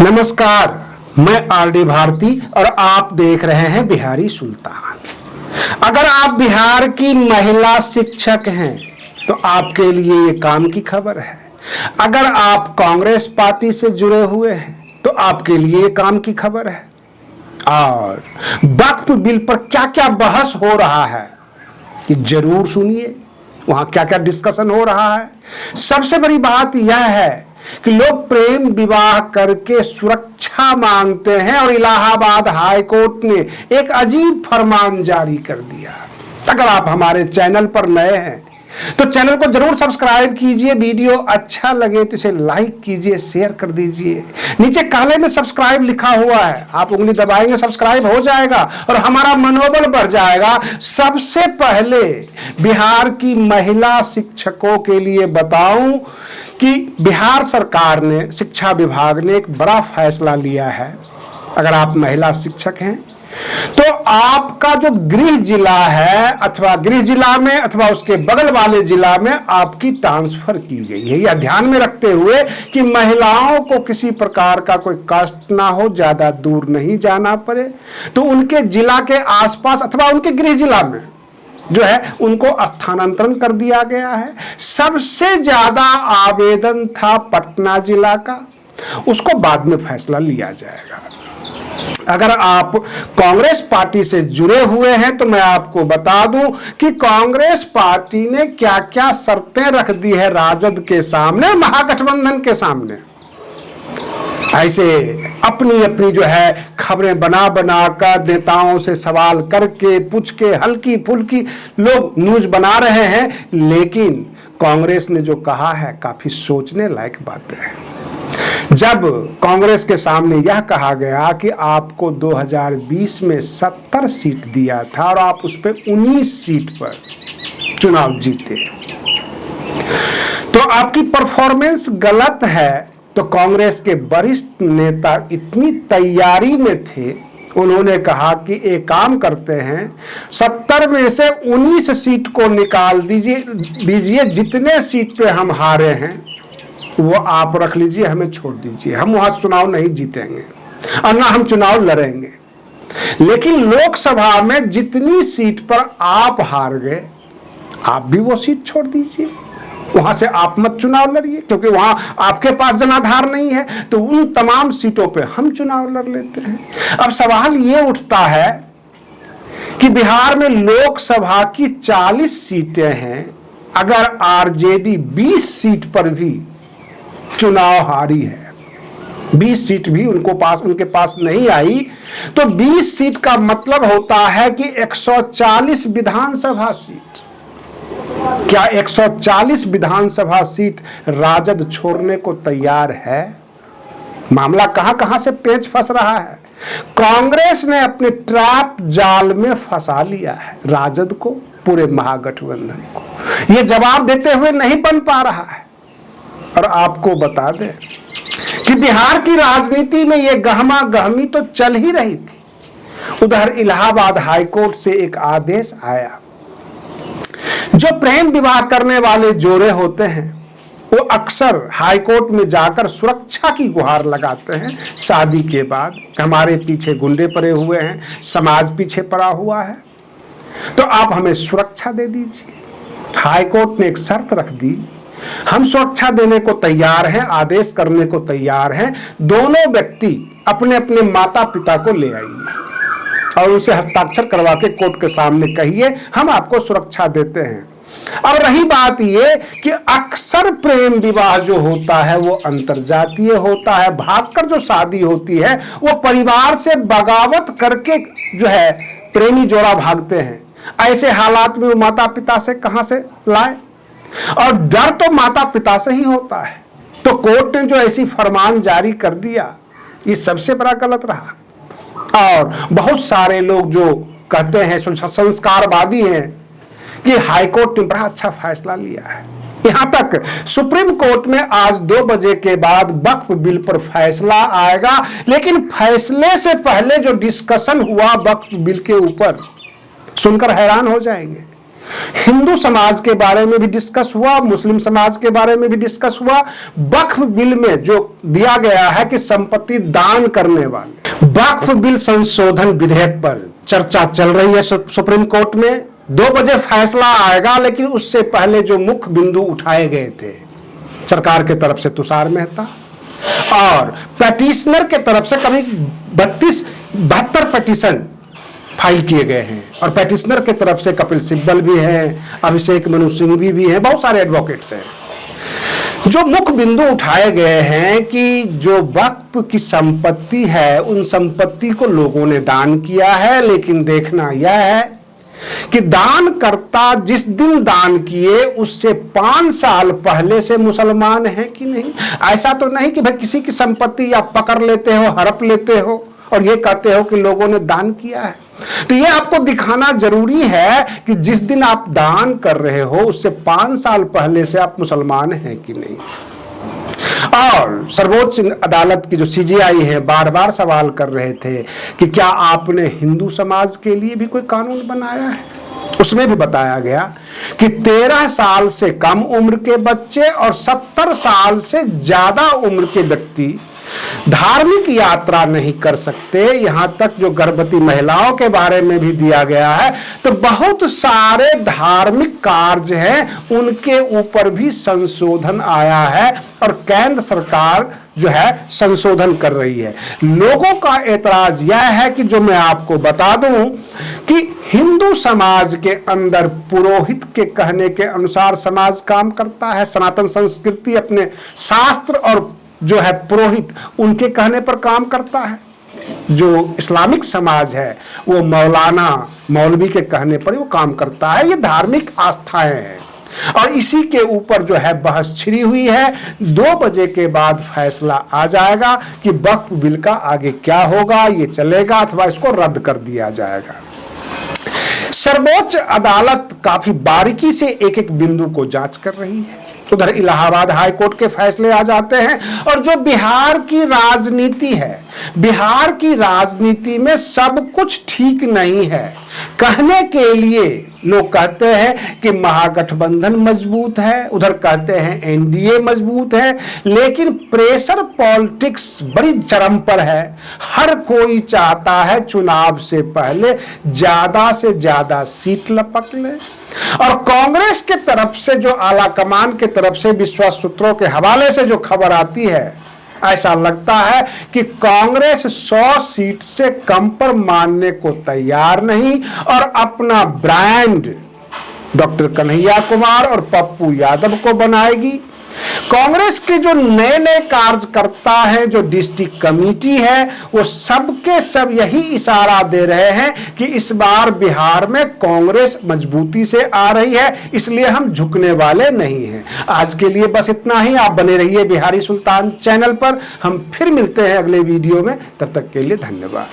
नमस्कार, मैं आरडी भारती और आप देख रहे हैं बिहारी सुल्तान। अगर आप बिहार की महिला शिक्षक हैं तो आपके लिए ये काम की खबर है। अगर आप कांग्रेस पार्टी से जुड़े हुए हैं तो आपके लिए काम की खबर है। और वक्फ बिल पर क्या क्या बहस हो रहा है कि जरूर सुनिए, वहां क्या क्या डिस्कशन हो रहा है। सबसे बड़ी बात यह है कि लोग प्रेम विवाह करके सुरक्षा मांगते हैं और इलाहाबाद हाई कोर्ट ने एक अजीब फरमान जारी कर दिया। अगर आप हमारे चैनल पर नए हैं तो चैनल को जरूर सब्सक्राइब कीजिए। वीडियो अच्छा लगे तो इसे लाइक कीजिए, शेयर कर दीजिए। नीचे काले में सब्सक्राइब लिखा हुआ है, आप उंगली दबाएंगे सब्सक्राइब हो जाएगा और हमारा मनोबल बढ़ जाएगा। सबसे पहले बिहार की महिला शिक्षकों के लिए बताऊं कि बिहार सरकार ने, शिक्षा विभाग ने एक बड़ा फैसला लिया है। अगर आप महिला शिक्षक हैं तो आपका जो गृह जिला है अथवा गृह जिला में अथवा उसके बगल वाले जिला में आपकी ट्रांसफर की गई है। यह ध्यान में रखते हुए कि महिलाओं को किसी प्रकार का कोई कष्ट ना हो, ज्यादा दूर नहीं जाना पड़े, तो उनके जिला के आसपास अथवा उनके गृह जिला में जो है उनको स्थानांतरण कर दिया गया है। सबसे ज्यादा आवेदन था पटना जिला का, उसको बाद में फैसला लिया जाएगा। अगर आप कांग्रेस पार्टी से जुड़े हुए हैं तो मैं आपको बता दूं कि कांग्रेस पार्टी ने क्या क्या शर्तें रख दी है राजद के सामने, महागठबंधन के सामने। ऐसे अपनी अपनी जो है खबरें बना बना कर नेताओं से सवाल करके पूछ के हल्की फुल्की लोग न्यूज बना रहे हैं, लेकिन कांग्रेस ने जो कहा है काफी सोचने लायक बात है। जब कांग्रेस के सामने यह कहा गया कि आपको 2020 में 70 सीट दिया था और आप उस पर 19 सीट पर चुनाव जीते, तो आपकी परफॉर्मेंस गलत है। तो कांग्रेस के वरिष्ठ नेता इतनी तैयारी में थे, उन्होंने कहा कि एक काम करते हैं, 70 में से 19 सीट को निकाल दीजिए, जितने सीट पे हम हारे हैं वो आप रख लीजिए, हमें छोड़ दीजिए, हम वहां चुनाव नहीं जीतेंगे और ना हम चुनाव लड़ेंगे। लेकिन लोकसभा में जितनी सीट पर आप हार गए, आप भी वो सीट छोड़ दीजिए, वहां से आप मत चुनाव लड़िए, क्योंकि वहां आपके पास जनाधार नहीं है। तो उन तमाम सीटों पे हम चुनाव लड़ लेते हैं। अब सवाल ये उठता है कि बिहार में लोकसभा की 40 सीटें हैं, अगर आरजेडी 20 सीट पर भी चुनाव हारी है, 20 सीट भी उनके पास नहीं आई, तो 20 सीट का मतलब होता है कि 140 विधानसभा सीट। क्या 140 विधानसभा सीट राजद छोड़ने को तैयार है? मामला कहां कहां से पेच फंस रहा है। कांग्रेस ने अपने ट्रैप जाल में फंसा लिया है राजद को, पूरे महागठबंधन को। यह जवाब देते हुए नहीं बन पा रहा है। और आपको बता दें कि बिहार की राजनीति में यह गहमा गहमी तो चल ही रही थी। उधर इलाहाबाद हाईकोर्ट से एक आदेश आया, जो प्रेम विवाह करने वाले जोड़े होते हैं वो अक्सर हाईकोर्ट में जाकर सुरक्षा की गुहार लगाते हैं शादी के बाद। हमारे पीछे गुंडे पड़े हुए हैं, समाज पीछे पड़ा हुआ है, तो आप हमें सुरक्षा दे दीजिए। हाईकोर्ट ने एक शर्त रख दी, हम सुरक्षा देने को तैयार हैं, आदेश करने को तैयार हैं, दोनों व्यक्ति अपने अपने माता पिता को ले आइए और उसे हस्ताक्षर करवा के कोर्ट के सामने कहिए हम आपको सुरक्षा देते हैं। अब रही बात ये कि अक्सर प्रेम विवाह जो होता है वो अंतरजातीय होता है, भागकर जो शादी होती है वो परिवार से बगावत करके जो है प्रेमी जोड़ा भागते हैं। ऐसे हालात में वो माता पिता से कहां से लाए, और डर तो माता पिता से ही होता है। तो कोर्ट ने जो ऐसी फरमान जारी कर दिया, ये सबसे बड़ा गलत रहा। और बहुत सारे लोग जो कहते हैं संस्कारवादी हैं कि हाईकोर्ट ने बड़ा अच्छा फैसला लिया है। यहां तक सुप्रीम कोर्ट में आज 2 बजे के बाद वक्फ बिल पर फैसला आएगा, लेकिन फैसले से पहले जो डिस्कशन हुआ वक्फ बिल के ऊपर, सुनकर हैरान हो जाएंगे। हिंदू समाज के बारे में भी डिस्कस हुआ, मुस्लिम समाज के बारे में भी डिस्कस हुआ। वक्फ बिल में जो दिया गया है कि संपत्ति दान करने वाले, वक्फ बिल संशोधन विधेयक पर चर्चा चल रही है सुप्रीम कोर्ट में। 2 बजे फैसला आएगा, लेकिन उससे पहले जो मुख्य बिंदु उठाए गए थे सरकार के तरफ से तुषार मेहता और पेटिशनर के तरफ से करीब 72 पिटीशन फाइल किए गए हैं, और पेटिशनर के तरफ से कपिल सिब्बल भी हैं, अभिषेक मनु सिंघवी भी हैं, बहुत सारे एडवोकेट्स हैं। जो मुख्य बिंदु उठाए गए हैं कि जो वक्फ की संपत्ति है उन संपत्ति को लोगों ने दान किया है, लेकिन देखना यह है कि दानकर्ता जिस दिन दान किए उससे 5 साल पहले से मुसलमान है कि नहीं। ऐसा तो नहीं कि भाई किसी की संपत्ति आप पकड़ लेते हो, हड़प लेते हो और ये कहते हो कि लोगों ने दान किया है। तो ये आपको दिखाना जरूरी है कि जिस दिन आप दान कर रहे हो उससे 5 साल पहले से आप मुसलमान हैं कि नहीं। और सर्वोच्च अदालत की जो सीजेआई है बार बार सवाल कर रहे थे कि क्या आपने हिंदू समाज के लिए भी कोई कानून बनाया है। उसमें भी बताया गया कि 13 साल से कम उम्र के बच्चे और 70 साल से ज्यादा उम्र के व्यक्ति धार्मिक यात्रा नहीं कर सकते। यहां तक जो गर्भवती महिलाओं के बारे में भी दिया गया है। तो बहुत सारे धार्मिक कार्य हैं उनके ऊपर भी संशोधन आया है और केंद्र सरकार जो है संशोधन कर रही है। लोगों का एतराज यह है कि जो मैं आपको बता दूं कि हिंदू समाज के अंदर पुरोहित के कहने के अनुसार समाज काम करता है। सनातन संस्कृति अपने शास्त्र और जो है पुरोहित उनके कहने पर काम करता है। जो इस्लामिक समाज है वो मौलाना मौलवी के कहने पर वो काम करता है। ये धार्मिक आस्थाएं हैं और इसी के ऊपर जो है बहस छिड़ी हुई है। 2 बजे के बाद फैसला आ जाएगा कि वक्फ बिल का आगे क्या होगा, ये चलेगा अथवा इसको रद्द कर दिया जाएगा। सर्वोच्च अदालत काफी बारीकी से एक एक बिंदु को जांच कर रही है। उधर इलाहाबाद हाई कोर्ट के फैसले आ जाते हैं और जो बिहार की राजनीति है, बिहार की राजनीति में सब कुछ ठीक नहीं है। कहने के लिए लोग कहते हैं कि महागठबंधन मजबूत है, उधर कहते हैं एनडीए मजबूत है, लेकिन प्रेशर पॉलिटिक्स बड़ी चरम पर है। हर कोई चाहता है चुनाव से पहले ज्यादा से ज्यादा सीट लपक ले। और कांग्रेस के तरफ से जो आला कमान के तरफ से विश्वास सूत्रों के हवाले से जो खबर आती है, ऐसा लगता है कि कांग्रेस 100 सीट से कम पर मानने को तैयार नहीं और अपना ब्रांड डॉक्टर कन्हैया कुमार और पप्पू यादव को बनाएगी। कांग्रेस के जो नए नए कार्यकर्ता हैं, जो डिस्ट्रिक्ट कमेटी है, वो सबके सब यही इशारा दे रहे हैं कि इस बार बिहार में कांग्रेस मजबूती से आ रही है, इसलिए हम झुकने वाले नहीं हैं। आज के लिए बस इतना ही। आप बने रहिए बिहारी सुल्तान चैनल पर। हम फिर मिलते हैं अगले वीडियो में। तब तक के लिए धन्यवाद।